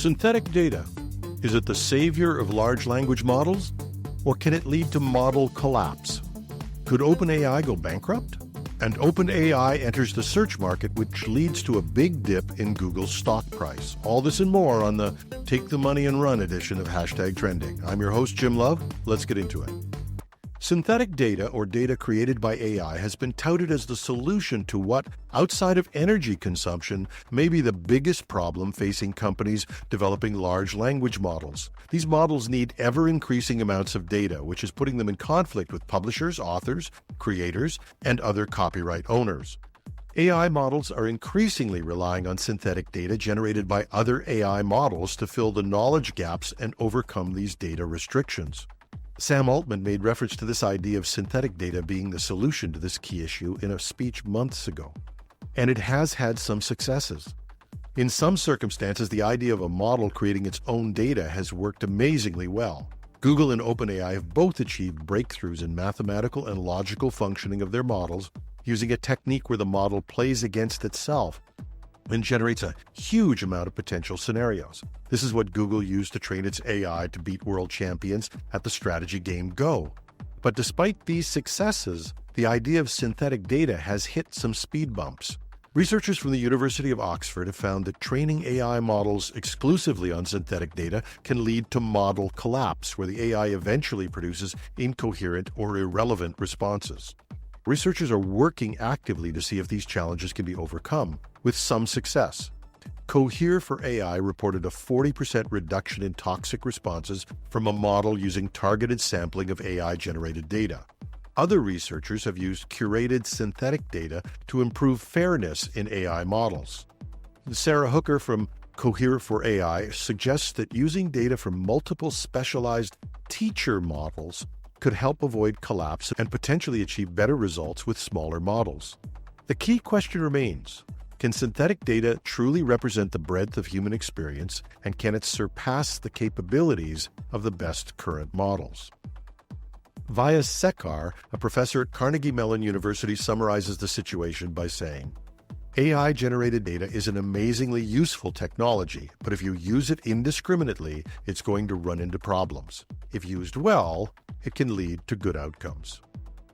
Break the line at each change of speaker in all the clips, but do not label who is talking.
Synthetic data. Is it the savior of large language models? Or can it lead to model collapse? Could OpenAI go bankrupt? And OpenAI enters the search market, which leads to a big dip in Google's stock price. All this and more on the Take the Money and Run edition of #Trending. I'm your host, Jim Love. Let's get into it. Synthetic data, or data created by AI, has been touted as the solution to what, outside of energy consumption, may be the biggest problem facing companies developing large language models. These models need ever-increasing amounts of data, which is putting them in conflict with publishers, authors, creators, and other copyright owners. AI models are increasingly relying on synthetic data generated by other AI models to fill the knowledge gaps and overcome these data restrictions. Sam Altman made reference to this idea of synthetic data being the solution to this key issue in a speech months ago. And it has had some successes. In some circumstances, the idea of a model creating its own data has worked amazingly well. Google and OpenAI have both achieved breakthroughs in mathematical and logical functioning of their models using a technique where the model plays against itself and generates a huge amount of potential scenarios. This is what Google used to train its AI to beat world champions at the strategy game Go. But despite these successes, the idea of synthetic data has hit some speed bumps. Researchers from the University of Oxford have found that training AI models exclusively on synthetic data can lead to model collapse, where the AI eventually produces incoherent or irrelevant responses. Researchers are working actively to see if these challenges can be overcome, with some success. Cohere for AI reported a 40% reduction in toxic responses from a model using targeted sampling of AI-generated data. Other researchers have used curated synthetic data to improve fairness in AI models. Sarah Hooker from Cohere for AI suggests that using data from multiple specialized teacher models could help avoid collapse and potentially achieve better results with smaller models. The key question remains: can synthetic data truly represent the breadth of human experience, and can it surpass the capabilities of the best current models? Vyas Sekar, a professor at Carnegie Mellon University, summarizes the situation by saying, AI-generated data is an amazingly useful technology, but if you use it indiscriminately, it's going to run into problems. If used well, it can lead to good outcomes.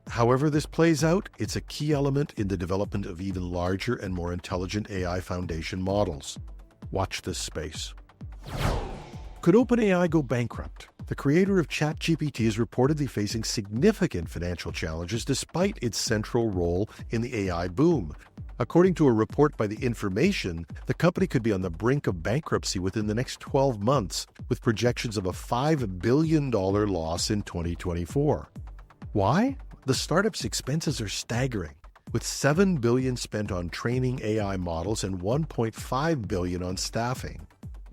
However this plays out, it's a key element in the development of even larger and more intelligent AI foundation models. Watch this space. Could OpenAI go bankrupt? The creator of ChatGPT is reportedly facing significant financial challenges despite its central role in the AI boom. According to a report by The Information, the company could be on the brink of bankruptcy within the next 12 months, with projections of a $5 billion loss in 2024. Why? The startup's expenses are staggering, with $7 billion spent on training AI models and $1.5 billion on staffing.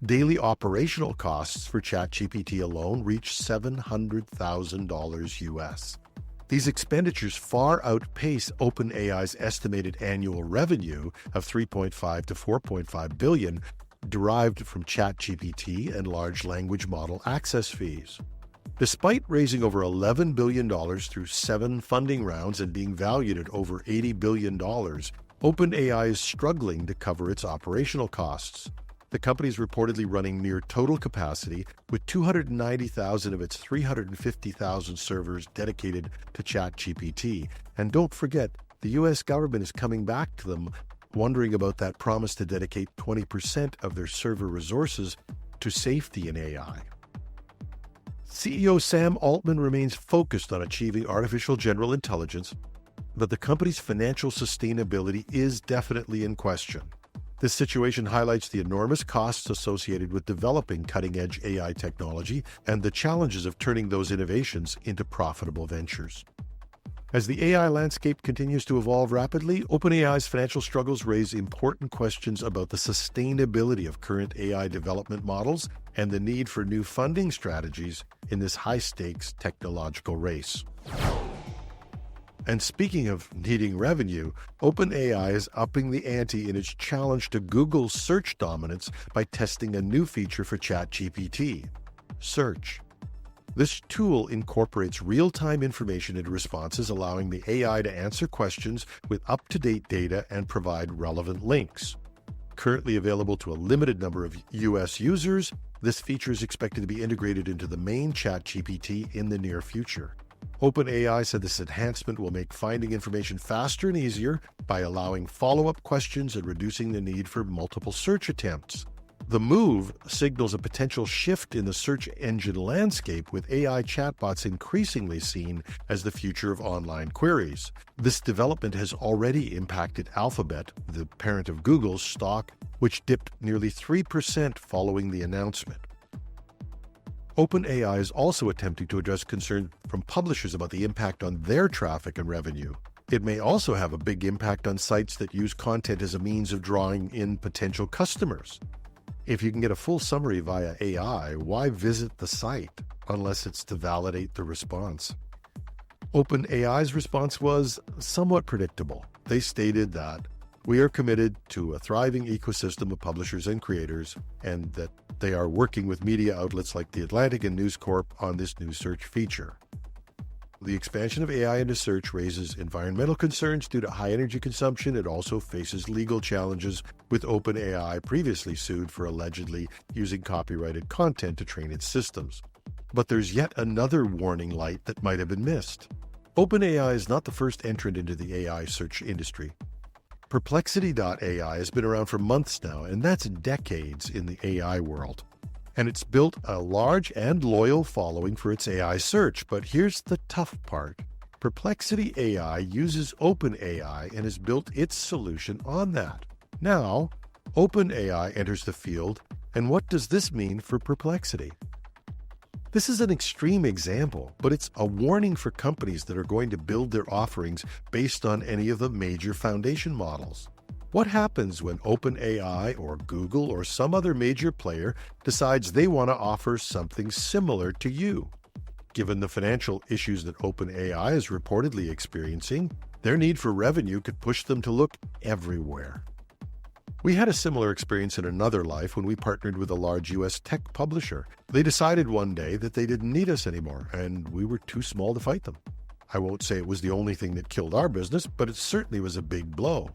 Daily operational costs for ChatGPT alone reach $700,000 US. These expenditures far outpace OpenAI's estimated annual revenue of $3.5 to $4.5 billion derived from ChatGPT and large language model access fees. Despite raising over $11 billion through 7 funding rounds and being valued at over $80 billion, OpenAI is struggling to cover its operational costs. The company is reportedly running near total capacity, with 290,000 of its 350,000 servers dedicated to ChatGPT. And don't forget, the U.S. government is coming back to them, wondering about that promise to dedicate 20% of their server resources to safety in AI. CEO Sam Altman remains focused on achieving artificial general intelligence, but the company's financial sustainability is definitely in question. This situation highlights the enormous costs associated with developing cutting-edge AI technology and the challenges of turning those innovations into profitable ventures. As the AI landscape continues to evolve rapidly, OpenAI's financial struggles raise important questions about the sustainability of current AI development models and the need for new funding strategies in this high-stakes technological race. And speaking of needing revenue, OpenAI is upping the ante in its challenge to Google's search dominance by testing a new feature for ChatGPT, Search. This tool incorporates real-time information into responses, allowing the AI to answer questions with up-to-date data and provide relevant links. Currently available to a limited number of U.S. users, this feature is expected to be integrated into the main ChatGPT in the near future. OpenAI said this enhancement will make finding information faster and easier by allowing follow-up questions and reducing the need for multiple search attempts. The move signals a potential shift in the search engine landscape, with AI chatbots increasingly seen as the future of online queries. This development has already impacted Alphabet, the parent of Google's stock, which dipped nearly 3% following the announcement. OpenAI is also attempting to address concern from publishers about the impact on their traffic and revenue. It may also have a big impact on sites that use content as a means of drawing in potential customers. If you can get a full summary via AI, why visit the site unless it's to validate the response? OpenAI's response was somewhat predictable. They stated that we are committed to a thriving ecosystem of publishers and creators, and that they are working with media outlets like The Atlantic and News Corp on this new search feature. The expansion of AI into search raises environmental concerns due to high energy consumption. It also faces legal challenges, with OpenAI previously sued for allegedly using copyrighted content to train its systems. But there's yet another warning light that might have been missed. OpenAI is not the first entrant into the AI search industry. Perplexity.ai has been around for months now, and that's decades in the AI world. And it's built a large and loyal following for its AI search. But here's the tough part. Perplexity AI uses OpenAI and has built its solution on that. Now, OpenAI enters the field, and what does this mean for Perplexity? This is an extreme example, but it's a warning for companies that are going to build their offerings based on any of the major foundation models. What happens when OpenAI or Google or some other major player decides they want to offer something similar to you? Given the financial issues that OpenAI is reportedly experiencing, their need for revenue could push them to look everywhere. We had a similar experience in another life when we partnered with a large U.S. tech publisher. They decided one day that they didn't need us anymore, and we were too small to fight them. I won't say it was the only thing that killed our business, but it certainly was a big blow.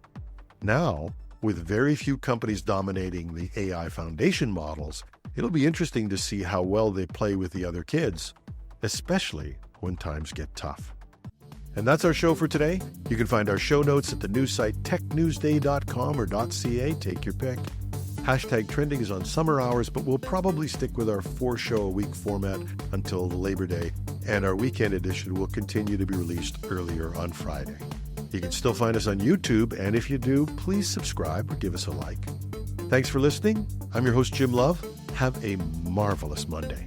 Now, with very few companies dominating the AI foundation models, it'll be interesting to see how well they play with the other kids, especially when times get tough. And that's our show for today. You can find our show notes at the news site technewsday.com or .ca, take your pick. Hashtag Trending is on summer hours, but we'll probably stick with our 4-show-a-week format until Labor Day, and our weekend edition will continue to be released earlier on Friday. You can still find us on YouTube, and if you do, please subscribe or give us a like. Thanks for listening. I'm your host, Jim Love. Have a marvelous Monday.